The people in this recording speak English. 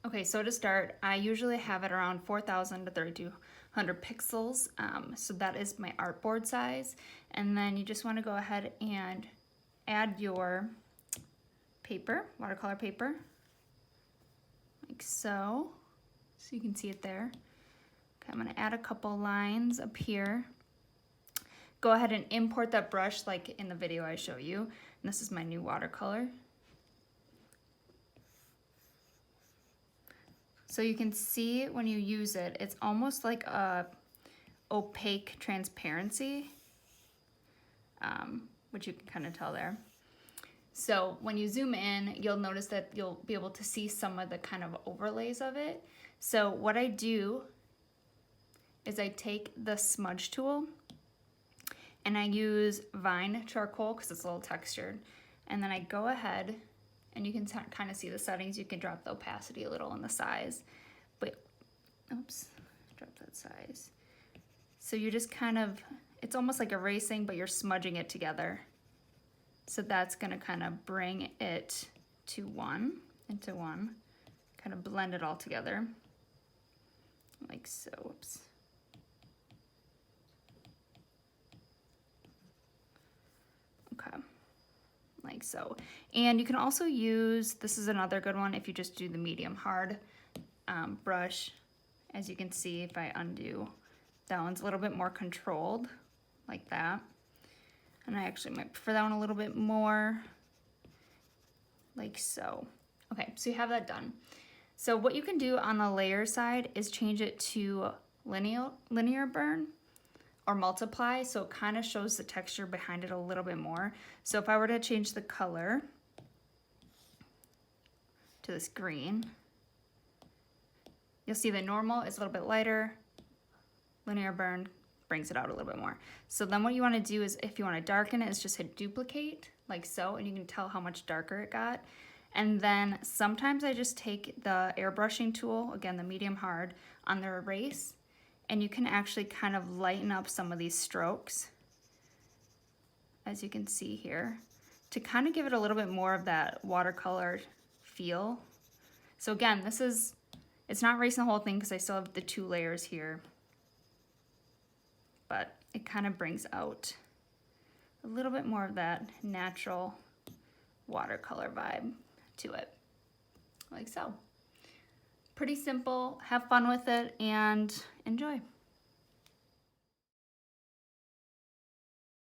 Okay, so to start, I usually have it around 4,000 to 3,200 pixels. So that is my artboard size. And then you just want to go ahead and add your paper, watercolor paper, like so. So you can see it there. Okay, I'm going to add a couple lines up here. Go ahead and import that brush like in the video I show you. And this is my new watercolor. So you can see when you use it, it's almost like a opaque transparency, which you can kind of tell there. So when you zoom in, you'll notice that you'll be able to see some of the kind of overlays of it. So what I do is I take the smudge tool and I use Vine charcoal because it's a little textured. And then I go ahead and you can kind of see the settings. You can drop the opacity a little and the size. But, oops, drop that size. So you just kind of, it's almost like erasing, but you're smudging it together. So that's gonna kind of bring it to into one, kind of blend it all together. Like so, whoops. Okay, like so. And you can also use, this is another good one, if you just do the medium hard brush. As you can see, if I undo, that one's a little bit more controlled, like that. And I actually might prefer that one a little bit more, like so. Okay, so you have that done. So what you can do on the layer side is change it to linear burn or multiply, so it kind of shows the texture behind it a little bit more. So if I were to change the color to this green, you'll see the normal is a little bit lighter, linear burn brings it out a little bit more. So then what you want to do is, if you want to darken it, is just hit duplicate, like so, and you can tell how much darker it got. And then sometimes I just take the airbrushing tool, again, the medium hard, on the erase, and you can actually kind of lighten up some of these strokes, as you can see here, to kind of give it a little bit more of that watercolor feel. So again, it's not erasing the whole thing because I still have the 2 layers here, but it kind of brings out a little bit more of that natural watercolor vibe to it, like so. Pretty simple, have fun with it, and enjoy.